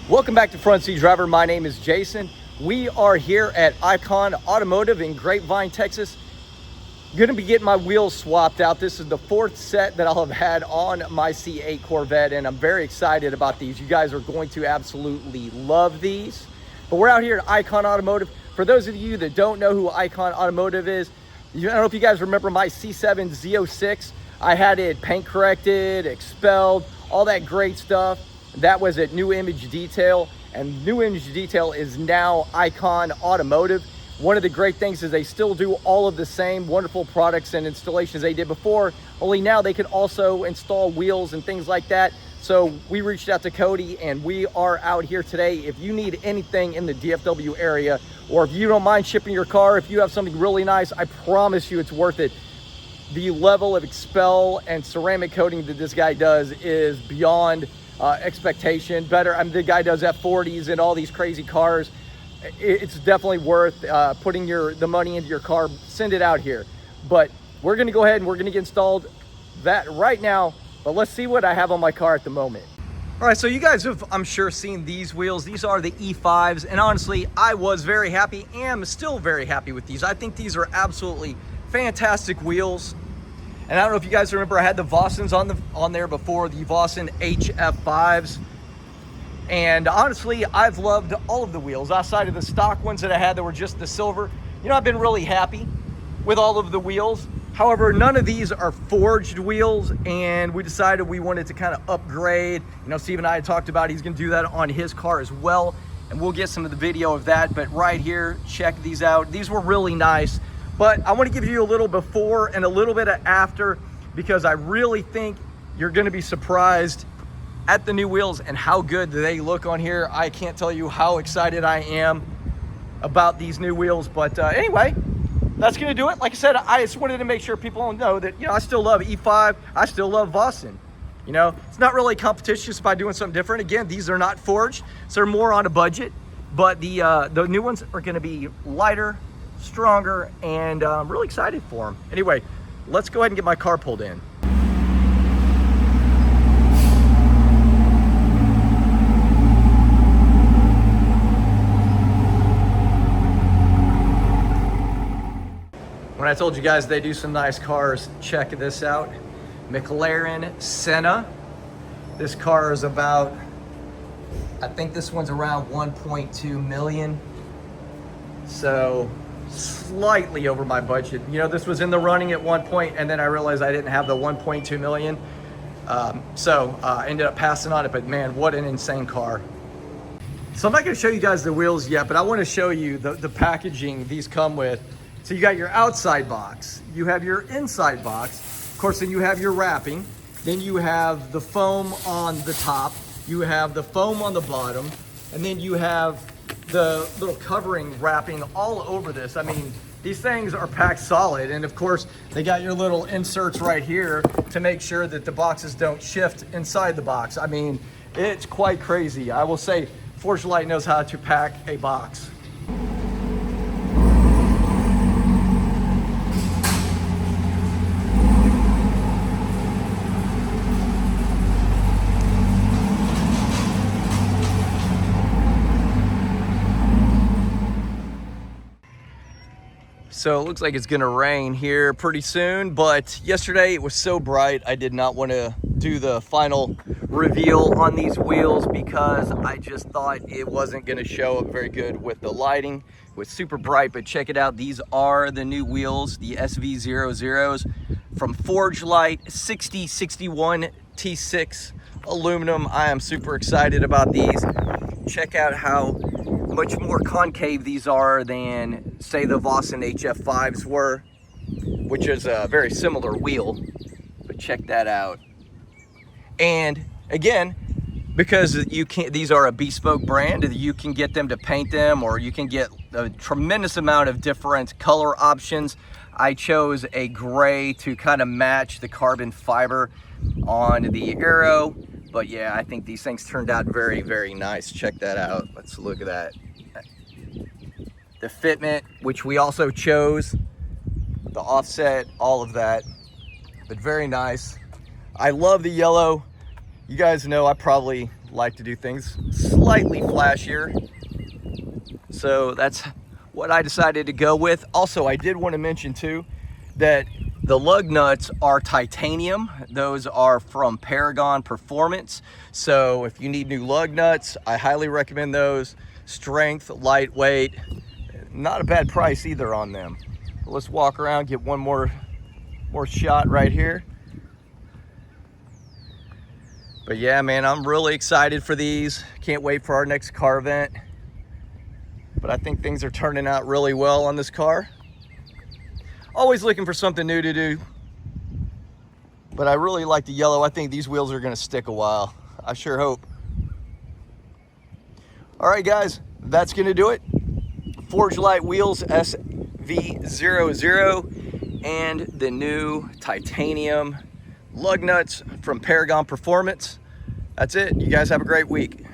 Welcome back to Front Seat Driver. My name is Jason. We are here at Icon Automotive in Grapevine, Texas. Going to be getting my wheels swapped out. This is the fourth set that I'll have had on my C8 Corvette, and I'm very excited about these. You guys are going to absolutely love these. But we're out here at Icon Automotive. For those of you that don't know who Icon Automotive is, I don't know if you guys remember my C7 Z06. I had it paint corrected, expelled, all that great stuff. That was at New Image Detail, and New Image Detail is now Icon Automotive. One of the great things is they still do all of the same wonderful products and installations they did before, only now they can also install wheels and things like that. So we reached out to Cody, and we are out here today. If you need anything in the DFW area, or if you don't mind shipping your car, if you have something really nice, I promise you it's worth it. The level of expel and ceramic coating that this guy does is beyond expectation. Better. I mean, the guy does F40s and all these crazy cars. It's definitely worth putting the money into your car. Send it out here. But we're going to go ahead and we're going to get installed that right now. But let's see what I have on my car at the moment. All right, so you guys have, I'm sure, seen these wheels. These are the E5s, and honestly, I was very happy and am still very happy with these. I think these are absolutely fantastic wheels. And I don't know if you guys remember, I had the Vossens on there before, the Vossen HF5s. And honestly, I've loved all of the wheels outside of the stock ones that I had that were just the silver. You know, I've been really happy with all of the wheels. However, none of these are forged wheels, and we decided we wanted to kind of upgrade. You know, Steve and I had talked about he's gonna do that on his car as well, and we'll get some of the video of that. But right here, check these out. These were really nice. But I want to give you a little before and a little bit of after, because I really think you're going to be surprised at the new wheels and how good they look on here. I can't tell you how excited I am about these new wheels. But anyway, that's going to do it. Like I said, I just wanted to make sure people know that, you know, I still love E5. I still love Vossen. You know, it's not really competition just by doing something different. Again, these are not forged, so they're more on a budget. But the new ones are going to be lighter, stronger, and I'm really excited for them. Anyway, let's go ahead and get my car pulled in. When I told you guys they do some nice cars, check this out. McLaren Senna. This car is about, I think this one's around 1.2 million. So slightly over my budget. You know, this was in the running at one point, and then I realized I didn't have the 1.2 million. So I ended up passing on it, but man, what an insane car. So I'm not gonna show you guys the wheels yet, but I wanna show you the packaging these come with. So you got your outside box, you have your inside box, of course, then you have your wrapping, then you have the foam on the top, you have the foam on the bottom, and then you have the little covering wrapping all over this. I mean, these things are packed solid, and of course they got your little inserts right here to make sure that the boxes don't shift inside the box. I mean, it's quite crazy. I will say Forgelite knows how to pack a box. So it looks like it's gonna rain here pretty soon, but yesterday it was so bright I did not want to do the final reveal on these wheels because I just thought it wasn't gonna show up very good with the lighting. It was super bright, but check it out. These are the new wheels, the SV00s from Forgelite, 6061 T6 aluminum. I am super excited about these. Check out how much more concave these are than, say, the Vossen HF5s were, which is a very similar wheel, but check that out. And again, because these are a bespoke brand, you can get them to paint them, or you can get a tremendous amount of different color options. I chose a gray to kind of match the carbon fiber on the Aero. But yeah, I think these things turned out very, very nice. Check that out. Let's look at that. The fitment, which we also chose, the offset, all of that, but very nice. I love the yellow. You guys know I probably like to do things slightly flashier. So that's what I decided to go with. Also, I did want to mention too that the lug nuts are titanium. Those are from Paragon Performance. So if you need new lug nuts, I highly recommend those. Strength, lightweight, not a bad price either on them. Let's walk around, get one more shot right here. But yeah, man, I'm really excited for these. Can't wait for our next car event. But I think things are turning out really well on this car. Always looking for something new to do. But I really like the yellow. I think these wheels are gonna stick a while. I sure hope. All right, guys, that's gonna do it. Forgelite Wheels SV00 and the new titanium lug nuts from Paragon Performance. That's it. You guys have a great week.